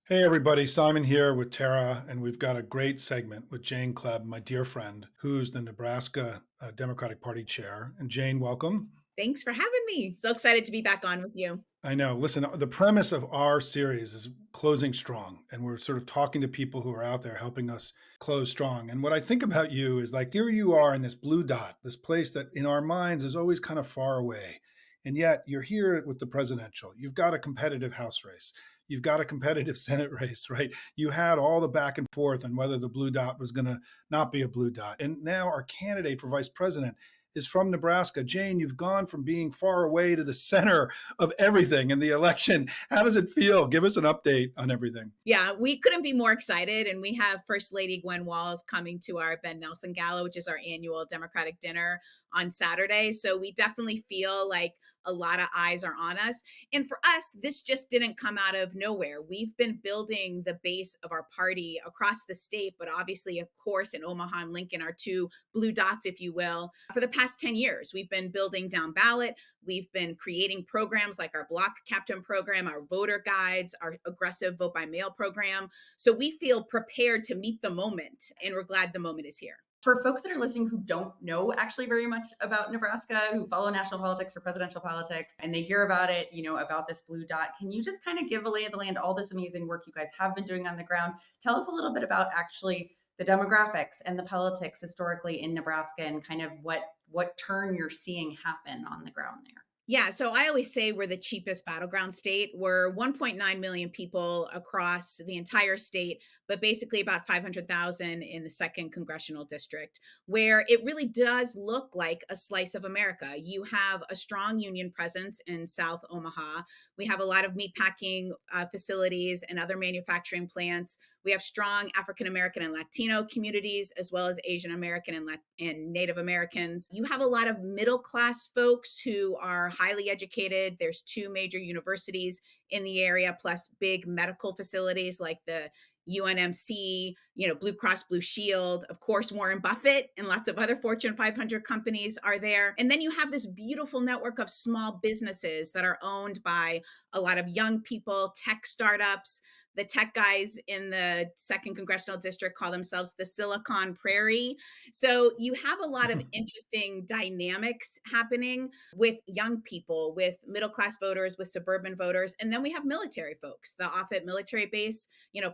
Hey everybody, Simon here with Tara, and we've got a great segment with Jane Kleeb, my dear friend, who's the Nebraska Democratic Party chair. And Jane, welcome. Thanks for having me. So excited to be back on with you. I know. Listen, the premise of our series is closing strong, and we're sort of talking to people who are out there helping us close strong. And what I think about you is like here you are in this blue dot, this place that in our minds is always kind of far away. And yet you're here with the presidential. You've got a competitive House race. You've got a competitive Senate race, right? You had all the back and forth on whether the blue dot was going to not be a blue dot. And now our candidate for vice president is from Nebraska. Jane, you've gone from being far away to the center of everything in the election. How does it feel? Give us an update on everything. Yeah, we couldn't be more excited. And we have First Lady Gwen Walls coming to our Ben Nelson Gala, which is our annual Democratic dinner on Saturday. So we definitely feel like a lot of eyes are on us. And for us, this just didn't come out of nowhere. We've been building the base of our party across the state, but obviously, of course, in Omaha and Lincoln, our two blue dots, if you will, for the past 10 years. We've been building down ballot. We've been creating programs like our block captain program, our voter guides, our aggressive vote by mail program. So we feel prepared to meet the moment, and we're glad the moment is here. For folks that are listening who don't know actually very much about Nebraska, who follow national politics or presidential politics, and they hear about it, about this blue dot, can you just kind of give a lay of the land, all this amazing work you guys have been doing on the ground? Tell us a little bit about actually the demographics and the politics historically in Nebraska and kind of what turn you're seeing happen on the ground there. Yeah, so I always say we're the cheapest battleground state. We're 1.9 million people across the entire state, but basically about 500,000 in the second congressional district, where it really does look like a slice of America. You have a strong union presence in South Omaha. We have a lot of meatpacking facilities and other manufacturing plants. We have strong African American and Latino communities, as well as Asian American and Native Americans. You have a lot of middle class folks who are highly educated. There's two major universities in the area, plus big medical facilities like the UNMC, Blue Cross Blue Shield, of course, Warren Buffett and lots of other Fortune 500 companies are there. And then you have this beautiful network of small businesses that are owned by a lot of young people, tech startups. The tech guys in the second congressional district call themselves the Silicon Prairie. So you have a lot of interesting dynamics happening with young people, with middle class voters, with suburban voters. And then we have military folks. The Offutt military base,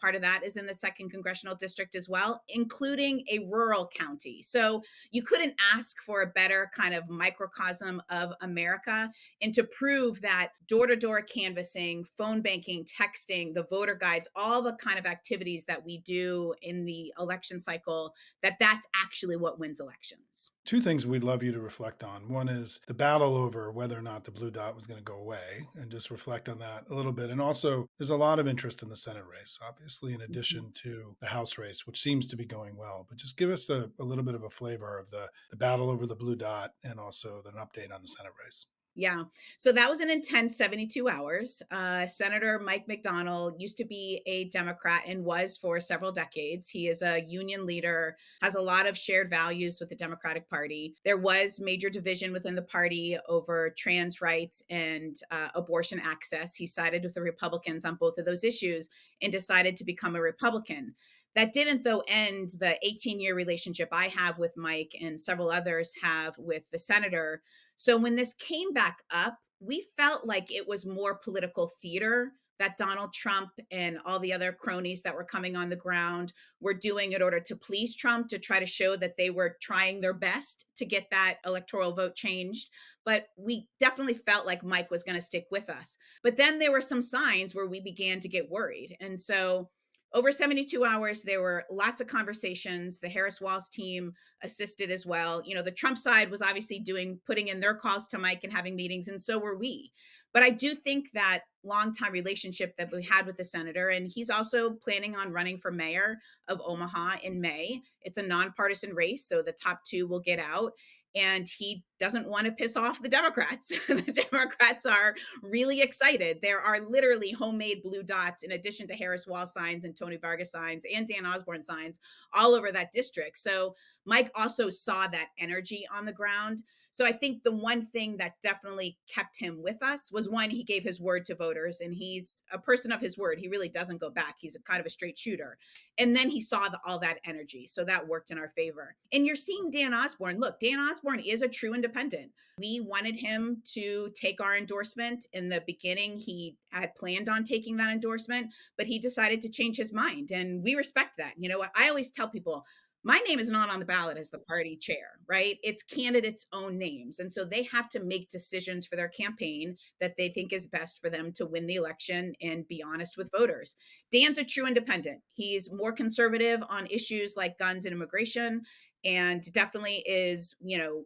part of that is in the second congressional district as well, including a rural county. So you couldn't ask for a better kind of microcosm of America. And to prove that door to door canvassing, phone banking, texting, the voter guides, all the kind of activities that we do in the election cycle, that's actually what wins elections. Two things we'd love you to reflect on. One is the battle over whether or not the blue dot was going to go away, and just reflect on that a little bit. And also, there's a lot of interest in the Senate race, obviously, in addition to the House race, which seems to be going well. But just give us a little bit of a flavor of the battle over the blue dot and also an update on the Senate race. Yeah. So that was an intense 72 hours. Senator Mike McDonald used to be a Democrat and was for several decades. He is a union leader, has a lot of shared values with the Democratic Party. There was major division within the party over trans rights and abortion access. He sided with the Republicans on both of those issues and decided to become a Republican. That didn't, though, end the 18-year relationship I have with Mike and several others have with the senator. So when this came back up, we felt like it was more political theater that Donald Trump and all the other cronies that were coming on the ground were doing in order to please Trump, to try to show that they were trying their best to get that electoral vote changed. But we definitely felt like Mike was going to stick with us. But then there were some signs where we began to get worried. And so over 72 hours, there were lots of conversations. The Harris Walls team assisted as well. The Trump side was obviously putting in their calls to Mike and having meetings, and so were we. But I do think that longtime relationship that we had with the senator, and he's also planning on running for mayor of Omaha in May. It's a nonpartisan race, so the top two will get out. and he doesn't want to piss off the Democrats. The Democrats are really excited. There are literally homemade blue dots in addition to Harris Wall signs and Tony Vargas signs and Dan Osborne signs all over that district. So Mike also saw that energy on the ground. So I think the one thing that definitely kept him with us was, one, he gave his word to voters, and he's a person of his word. He really doesn't go back. He's a kind of a straight shooter. And then he saw all that energy. So that worked in our favor. And you're seeing Dan Osborne. Look, Dan Osborne is a true independent. We wanted him to take our endorsement. In the beginning, he had planned on taking that endorsement, but he decided to change his mind. And we respect that. You know what? I always tell people, my name is not on the ballot as the party chair, right? It's candidates' own names. And so they have to make decisions for their campaign that they think is best for them to win the election and be honest with voters. Dan's a true independent. He's more conservative on issues like guns and immigration, and definitely is,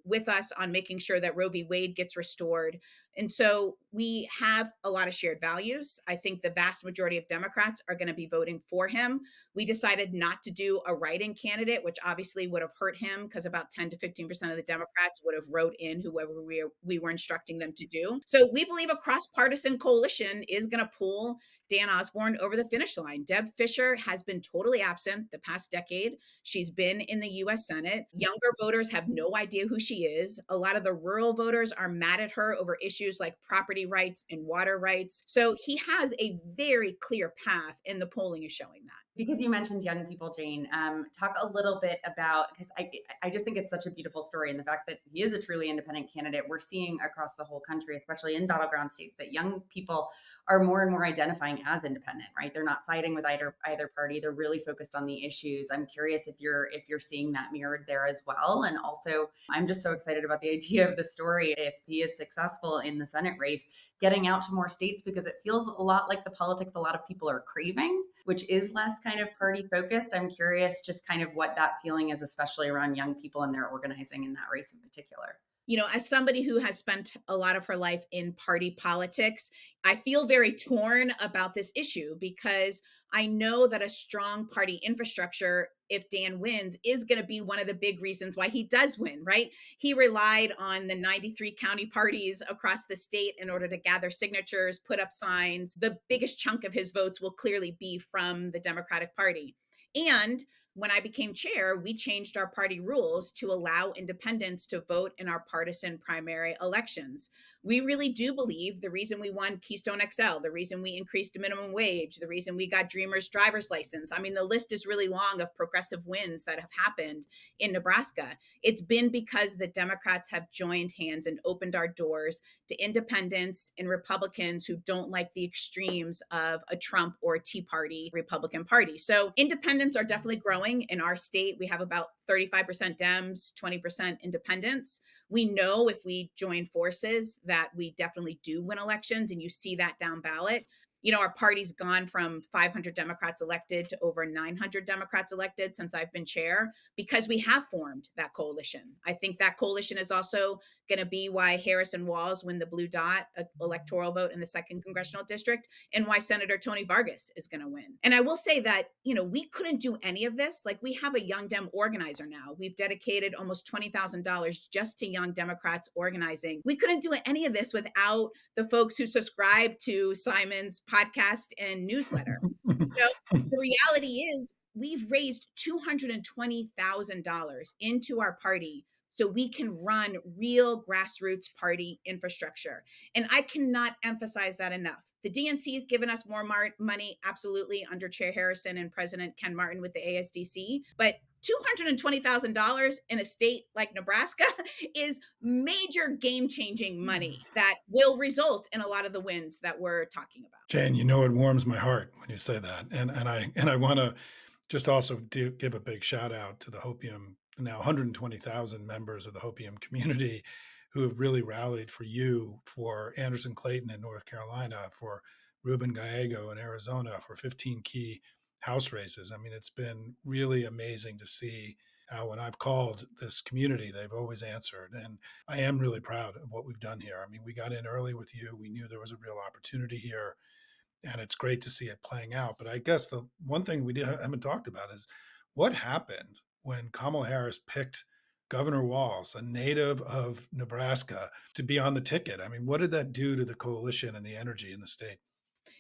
with us on making sure that Roe v. Wade gets restored. And so we have a lot of shared values. I think the vast majority of Democrats are going to be voting for him. We decided not to do a write-in candidate, which obviously would have hurt him, because about 10 to 15% of the Democrats would have wrote in whoever we were instructing them to do. So we believe a cross-partisan coalition is going to pull Dan Osborne over the finish line. Deb Fischer has been totally absent the past decade. She's been in the U.S. Senate. Younger voters have no idea who she is. A lot of the rural voters are mad at her over issues like property rights and water rights. So he has a very clear path, and the polling is showing that. Because you mentioned young people, Jane, talk a little bit about, because I just think it's such a beautiful story. And the fact that he is a truly independent candidate, we're seeing across the whole country, especially in battleground states, that young people are more and more identifying as independent, right? They're not siding with either party. They're really focused on the issues. I'm curious if you're seeing that mirrored there as well. And also, I'm just so excited about the idea of the story, if he is successful in the Senate race, getting out to more states, because it feels a lot like the politics a lot of people are craving, which is less kind of party focused. I'm curious just kind of what that feeling is, especially around young people and their organizing in that race in particular. As somebody who has spent a lot of her life in party politics, I feel very torn about this issue, because I know that a strong party infrastructure, if Dan wins, is going to be one of the big reasons why he does win, right? He relied on the 93 county parties across the state in order to gather signatures, put up signs. The biggest chunk of his votes will clearly be from the Democratic Party. And when I became chair, we changed our party rules to allow independents to vote in our partisan primary elections. We really do believe the reason we won Keystone XL, the reason we increased the minimum wage, the reason we got Dreamer's driver's license. I mean, the list is really long of progressive wins that have happened in Nebraska. It's been because the Democrats have joined hands and opened our doors to independents and Republicans who don't like the extremes of a Trump or a Tea Party Republican Party. So independents are definitely growing. In our state, we have about 35% Dems, 20% independents. We know if we join forces that we definitely do win elections, and you see that down ballot. Our party's gone from 500 Democrats elected to over 900 Democrats elected since I've been chair, because we have formed that coalition. I think that coalition is also going to be why Harris and Walz win the blue dot electoral vote in the 2nd congressional district, and why Senator Tony Vargas is going to win. And I will say that, we couldn't do any of this. Like, we have a Young Dem organizer now. We've dedicated almost $20,000 just to Young Democrats organizing. We couldn't do any of this without the folks who subscribe to Simon's podcast and newsletter. The reality is, we've raised $220,000 into our party so we can run real grassroots party infrastructure. And I cannot emphasize that enough. The DNC has given us more money, absolutely, under Chair Harrison and President Ken Martin with the ASDC. But $220,000 in a state like Nebraska is major game-changing money that will result in a lot of the wins that we're talking about. Jane, it warms my heart when you say that, and I want to just also give a big shout out to the Hopium, now 120,000 members of the Hopium community who have really rallied for you, for Anderson Clayton in North Carolina, for Ruben Gallego in Arizona, for 15 key House races. I mean, it's been really amazing to see how, when I've called this community, they've always answered. And I am really proud of what we've done here. I mean, we got in early with you. We knew there was a real opportunity here, and it's great to see it playing out. But I guess the one thing we haven't talked about is what happened when Kamala Harris picked Governor Walz, a native of Nebraska, to be on the ticket. I mean, what did that do to the coalition and the energy in the state?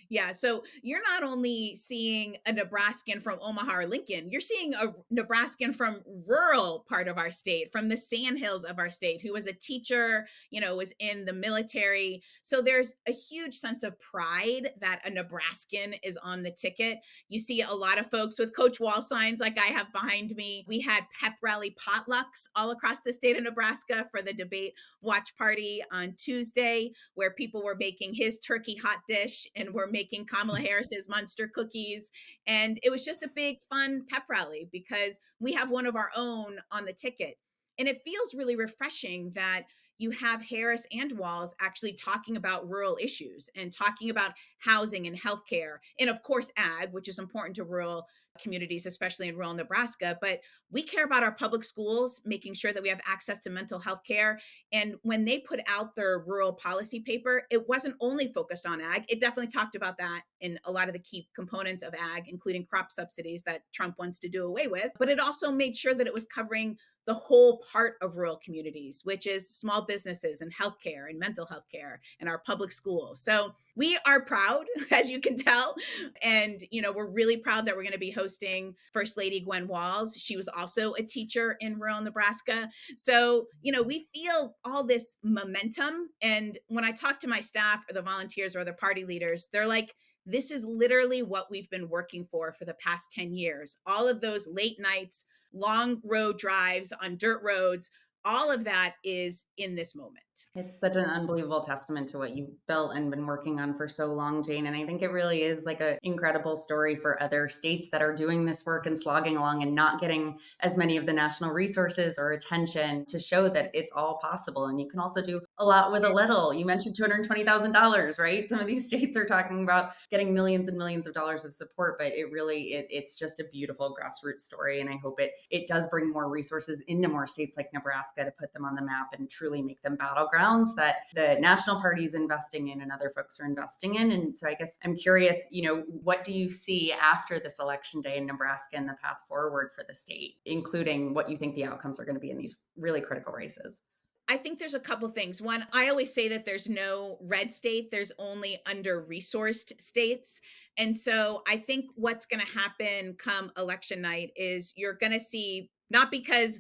Yeah, so you're not only seeing a Nebraskan from Omaha or Lincoln, you're seeing a Nebraskan from rural part of our state, from the sandhills of our state, who was a teacher, was in the military. So there's a huge sense of pride that a Nebraskan is on the ticket. You see a lot of folks with Coach Wall signs like I have behind me. We had pep rally potlucks all across the state of Nebraska for the debate watch party on Tuesday, where people were making his turkey hot dish and were making Kamala Harris's Munster cookies. And it was just a big, fun pep rally because we have one of our own on the ticket. And it feels really refreshing that you have Harris and Walz actually talking about rural issues and talking about housing and healthcare. And of course, ag, which is important to rural communities, especially in rural Nebraska. But we care about our public schools, making sure that we have access to mental health care. And when they put out their rural policy paper, it wasn't only focused on ag. It definitely talked about that in a lot of the key components of ag, including crop subsidies that Trump wants to do away with. But it also made sure that it was covering the whole part of rural communities, which is small businesses and healthcare and mental health care and our public schools. So we are proud, as you can tell. And, we're really proud that we're going to be hosting First Lady Gwen Walz. She was also a teacher in rural Nebraska. So, we feel all this momentum. And when I talk to my staff or the volunteers or the party leaders, they're like, this is literally what we've been working for the past 10 years. All of those late nights, long road drives on dirt roads, all of that is in this moment. It's such an unbelievable testament to what you've built and been working on for so long, Jane. And I think it really is like an incredible story for other states that are doing this work and slogging along and not getting as many of the national resources or attention to show that it's all possible. And you can also do a lot with a little. You mentioned $220,000, right? Some of these states are talking about getting millions and millions of dollars of support, but it's just a beautiful grassroots story. And I hope it does bring more resources into more states like Nebraska to put them on the map and truly make them battlegrounds that the national party is investing in and other folks are investing in. And so I guess I'm curious, what do you see after this election day in Nebraska and the path forward for the state, including what you think the outcomes are going to be in these really critical races? I think there's a couple things. One, I always say that there's no red state, there's only under-resourced states. And so I think what's going to happen come election night is you're going to see, not because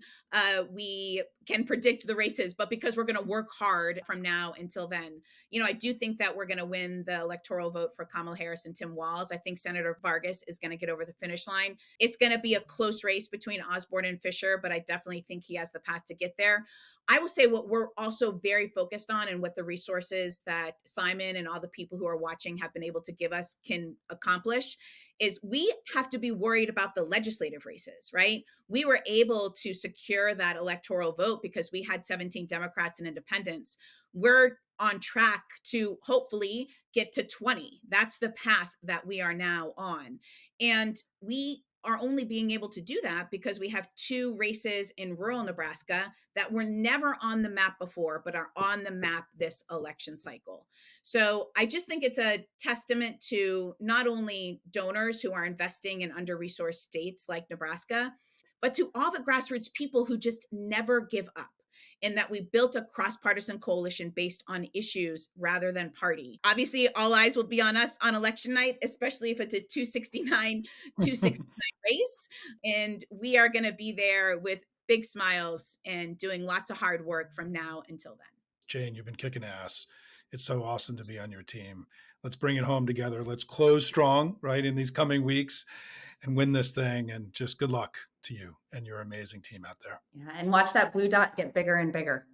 we can predict the races, but because we're going to work hard from now until then. I do think that we're going to win the electoral vote for Kamala Harris and Tim Walz. I think Senator Vargas is going to get over the finish line. It's going to be a close race between Osborne and Fisher, but I definitely think he has the path to get there. I will say what we're also very focused on and what the resources that Simon and all the people who are watching have been able to give us can accomplish is we have to be worried about the legislative races, right? We were able to secure that electoral vote because we had 17 Democrats and independents. We're on track to hopefully get to 20. That's the path that we are now on. And we are only being able to do that because we have two races in rural Nebraska that were never on the map before, but are on the map this election cycle. So I just think it's a testament to not only donors who are investing in under-resourced states like Nebraska, but to all the grassroots people who just never give up. And that we built a cross-partisan coalition based on issues rather than party. Obviously, all eyes will be on us on election night, especially if it's a 269 race. And we are going to be there with big smiles and doing lots of hard work from now until then. Jane, you've been kicking ass. It's so awesome to be on your team. Let's bring it home together. Let's close strong, right, in these coming weeks and win this thing. And just good luck to you and your amazing team out there. Yeah, and watch that blue dot get bigger and bigger.